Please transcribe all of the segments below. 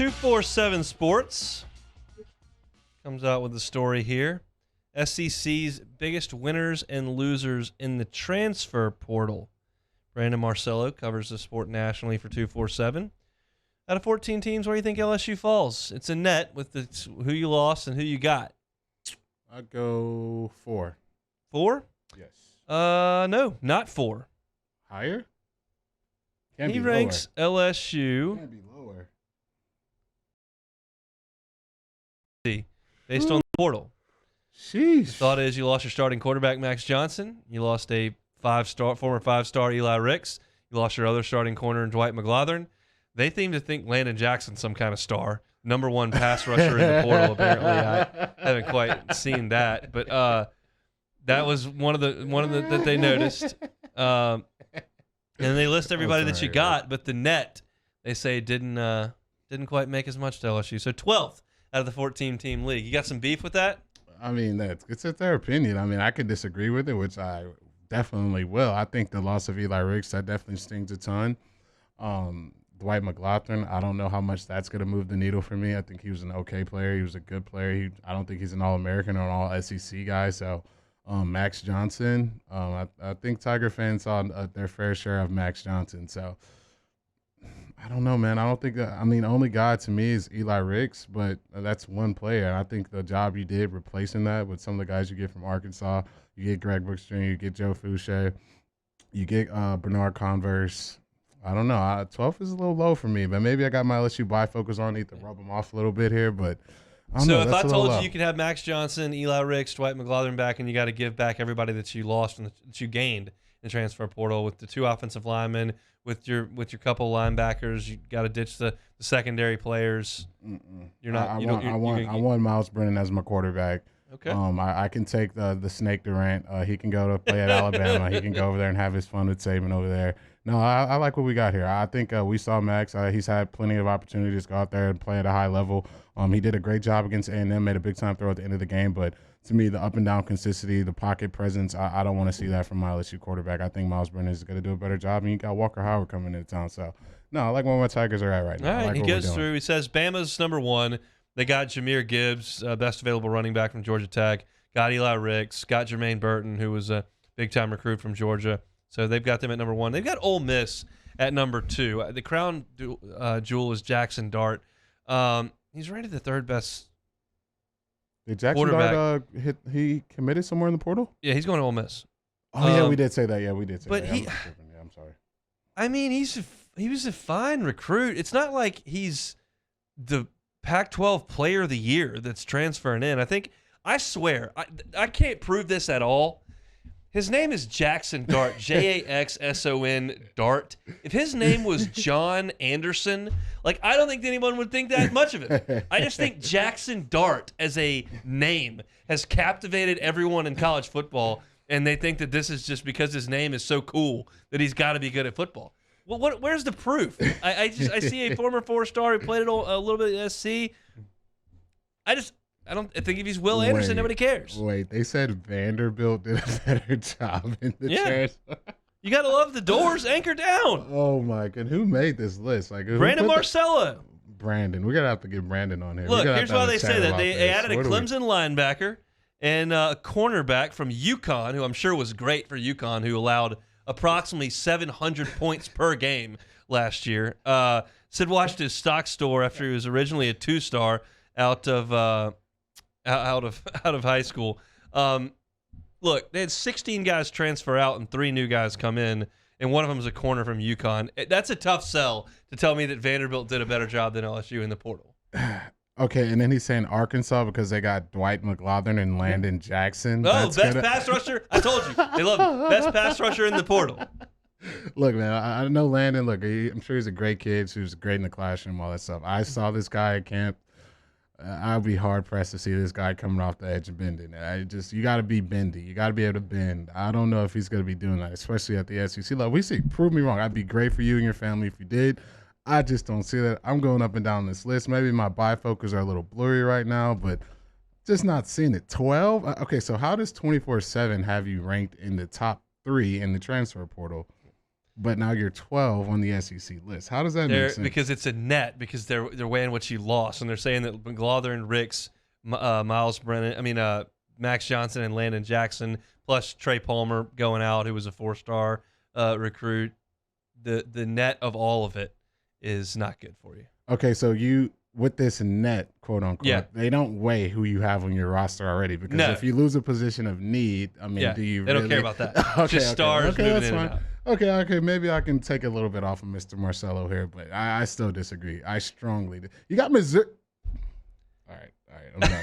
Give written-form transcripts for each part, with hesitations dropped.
247 Sports comes out with the story here. SEC's biggest winners and losers in the transfer portal. Brandon Marcello covers the sport nationally for 247. Out of 14 teams, where do you think LSU falls? It's a net with who you lost and who you got. I'd go 4. 4? Yes. No, not 4. Higher? He ranks LSU. Can't be lower. Based on the portal. Sheesh. The thought is you lost your starting quarterback, Max Johnson. You lost a former five-star Eli Ricks. You lost your other starting corner, Dwight McGlothern. They seem to think Landon Jackson's some kind of star. Number 1 pass rusher in the portal, apparently. I haven't quite seen that. But that was one of the that they noticed. And they list everybody that you got, but the net, they say, didn't quite make as much to LSU. So 12th out of the 14-team league. You got some beef with that? I mean, it's their opinion. I mean, I could disagree with it, which I definitely will. I think the loss of Eli Ricks, that definitely stings a ton. Dwight McGlothern, I don't know how much that's going to move the needle for me. I think he was an okay player. He was a good player. I don't think he's an All-American or an All-SEC guy. So Max Johnson, I think Tiger fans saw their fair share of Max Johnson. So I don't know, man. I don't think that. I mean, only guy to me is Eli Ricks, but that's one player. And I think the job you did replacing that with some of the guys you get from Arkansas, you get Greg Brooks Jr., you get Joe Fouché, you get Bernard Converse. I don't know. 12 is a little low for me, but maybe I got my LSU bifocals on. Need to rub them off a little bit here, but I don't know. So if I told you could have Max Johnson, Eli Ricks, Dwight McGlothern back, and you got to give back everybody that you lost and that you gained in the transfer portal with the 2 offensive linemen, with your couple linebackers, you got to ditch the secondary players. You're not. I want Miles Brennan as my quarterback. Okay. I can take the Snake Durant. He can go to play at Alabama. He can go over there and have his fun with Saban over there. No, I like what we got here. I think we saw Max. He's had plenty of opportunities to go out there and play at a high level. He did a great job against A&M, made a big-time throw at the end of the game. But to me, the up-and-down consistency, the pocket presence, I don't want to see that from my LSU quarterback. I think Miles Brennan is going to do a better job, and you got Walker Howard coming into town. So, no, I like where my Tigers are at right now. All right, like he goes through. He says Bama's number 1. They got Jahmyr Gibbs, best available running back from Georgia Tech. Got Eli Ricks. Got Jermaine Burton, who was a big-time recruit from Georgia. So they've got them at number 1. They've got Ole Miss at number 2. The crown jewel is Jackson Dart. He's rated the 3rd best. Did Jackson Dart he committed somewhere in the portal? Yeah, he's going to Ole Miss. Oh, yeah, we did say that. Yeah, we did say but that. I'm sorry. I mean, he was a fine recruit. It's not like he's the Pac-12 Player of the Year that's transferring in. I swear, I can't prove this at all. His name is Jackson Dart, Jaxson Dart. If his name was John Anderson, I don't think anyone would think that much of it. I just think Jackson Dart as a name has captivated everyone in college football, and they think that this is just because his name is so cool that he's got to be good at football. Well, where's the proof? I see a former 4-star who played a little bit at SC. I think if he's Will Anderson, nobody cares. Wait, they said Vanderbilt did a better job in the transfer. You got to love the doors. Anchor down. Oh, my God. Who made this list? Brandon Marcello. Brandon. We're going to have to get Brandon on here. Look, here's why they say that. They added a Clemson linebacker and a cornerback from UConn, who I'm sure was great for UConn, who allowed approximately 700 points per game last year. Sid watched his stock store after he was originally a 2-star out of high school. Look, they had 16 guys transfer out and 3 new guys come in, and one of them is a corner from UConn. That's a tough sell to tell me that Vanderbilt did a better job than LSU in the portal. Okay, and then he's saying Arkansas because they got Dwight McGlothern and Landon Jackson. Oh, pass rusher? I told you. They love him. Best pass rusher in the portal. Look, man, I know Landon. Look, I'm sure he's a great kid. He was great in the classroom, all that stuff. I saw this guy at camp. I'd be hard-pressed to see this guy coming off the edge of bending. You got to be bendy. You got to be able to bend. I don't know if he's going to be doing that, especially at the SEC level. We see, prove me wrong. I'd be great for you and your family if you did. I just don't see that. I'm going up and down this list. Maybe my bifocals are a little blurry right now, but just not seeing it. 12? Okay, so how does 24/7 have you ranked in the top 3 in the transfer portal? but now you're 12 on the SEC list. How does that make sense? Because it's a net, because they're weighing what you lost, and they're saying that McGlothern, Ricks, Miles Brennan, Max Johnson and Landon Jackson, plus Trey Palmer going out, who was a 4-star recruit. The net of all of it is not good for you. Okay, so with this net, quote unquote, they don't weigh who you have on your roster already, because if you lose a position of need, do you they really? don't care about that. Okay, Just stars okay, moving that's in fine. and out. Okay, maybe I can take a little bit off of Mr. Marcello here, but I still disagree. I strongly You got Missouri. All right, I'm done here.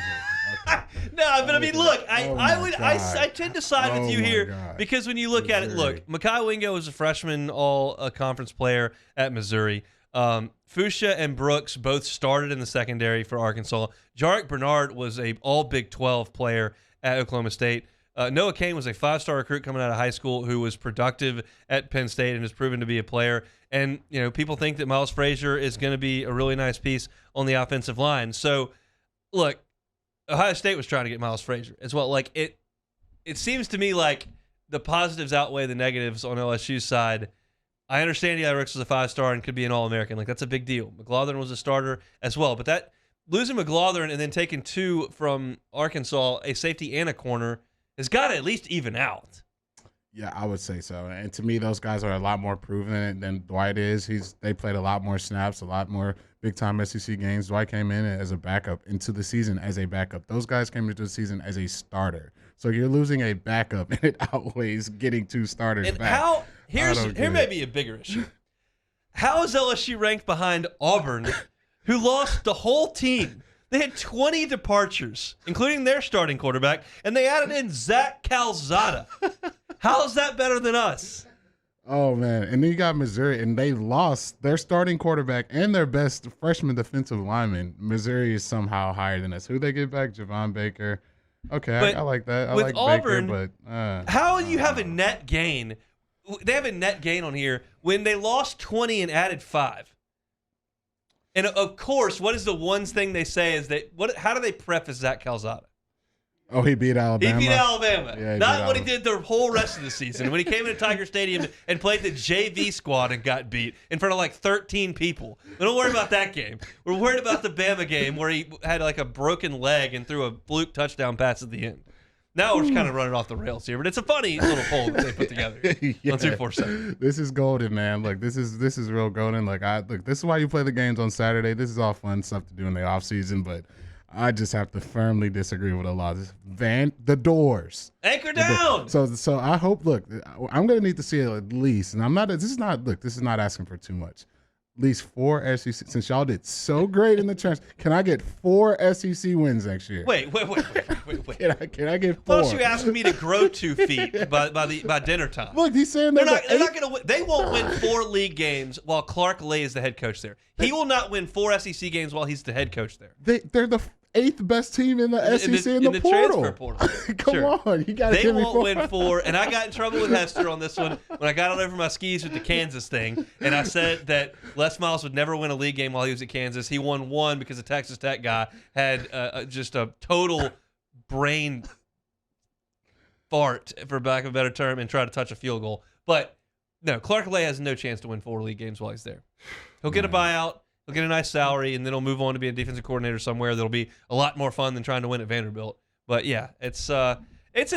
Okay. No, but I mean, look, I tend to side with you here because when you look at it, look, Mekhi Wingo was a freshman all-conference player at Missouri. Fuchsia and Brooks both started in the secondary for Arkansas. Jarek Bernard was a all-Big 12 player at Oklahoma State. Noah Cain was a 5-star recruit coming out of high school who was productive at Penn State and has proven to be a player. And, people think that Miles Frazier is going to be a really nice piece on the offensive line. So, look, Ohio State was trying to get Miles Frazier as well. Like, it seems to me like the positives outweigh the negatives on LSU's side. I understand Eli Ricks was a 5-star and could be an All-American. Like, that's a big deal. McGlothern was a starter as well. But that losing McGlothern and then taking 2 from Arkansas, a safety and a corner, has got to at least even out. Yeah, I would say so. And to me, those guys are a lot more proven than Dwight is. They played a lot more snaps, a lot more big-time SEC games. Dwight came in as a backup into the season as a backup. Those guys came into the season as a starter. So you're losing a backup, and it outweighs getting 2 starters and back. Here may be a bigger issue. How is LSU ranked behind Auburn, who lost the whole team? They had 20 departures, including their starting quarterback, and they added in Zach Calzada. How is that better than us? Oh, man. And then you got Missouri, and they lost their starting quarterback and their best freshman defensive lineman. Missouri is somehow higher than us. Who they get back? Javon Baker. Okay, I like that. I like Auburn, Baker, but how do you have a net gain? They have a net gain on here when they lost 20 and added 5. And of course, what is the one thing they say is that how do they preface Zach Calzada? Oh, he beat Alabama. He beat Alabama. Yeah, Not what he did the whole rest of the season. When he came into Tiger Stadium and played the JV squad and got beat in front of like 13 people. We don't worry about that game. We're worried about the Bama game where he had like a broken leg and threw a fluke touchdown pass at the end. Now we're just kind of running off the rails here, but it's a funny little poll that they put together on 247. This is golden, man. Look, this is real golden. Look, this is why you play the games on Saturday. This is all fun stuff to do in the off season, but I just have to firmly disagree with a lot of this. The doors. Anchor down. So I hope. Look, I'm gonna need to see it at least, and I'm not. This is not asking for too much. At least 4 SEC. Since y'all did so great in the trench, can I get 4 SEC wins next year? Wait. Can I get 4? Why don't you ask me to grow 2 feet by dinner time? Look, he's saying they're not going to win. They won't win 4 league games while Clark Lay is the head coach there. He will not win 4 SEC games while he's the head coach there. They're the 8th best team in the SEC in the portal. Transfer portal. Come on, you got to give me 4. They won't win 4, and I got in trouble with Hester on this one when I got out over my skis with the Kansas thing, and I said that Les Miles would never win a league game while he was at Kansas. He won 1 because the Texas Tech guy had just a total brain fart, for lack of a better term, and tried to touch a field goal. But no, Clark Lay has no chance to win 4 league games while he's there. He'll get a buyout. He'll get a nice salary, and then he'll move on to be a defensive coordinator somewhere that'll be a lot more fun than trying to win at Vanderbilt. But yeah, it's a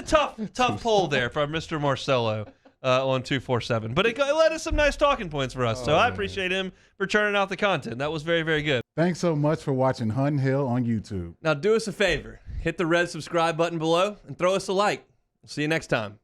tough poll there from Mr. Marcello on 247. But it led us some nice talking points for us, so I appreciate him for churning out the content. That was very, very good. Thanks so much for watching Hunt Hill on YouTube. Now do us a favor. Hit the red subscribe button below and throw us a like. We'll see you next time.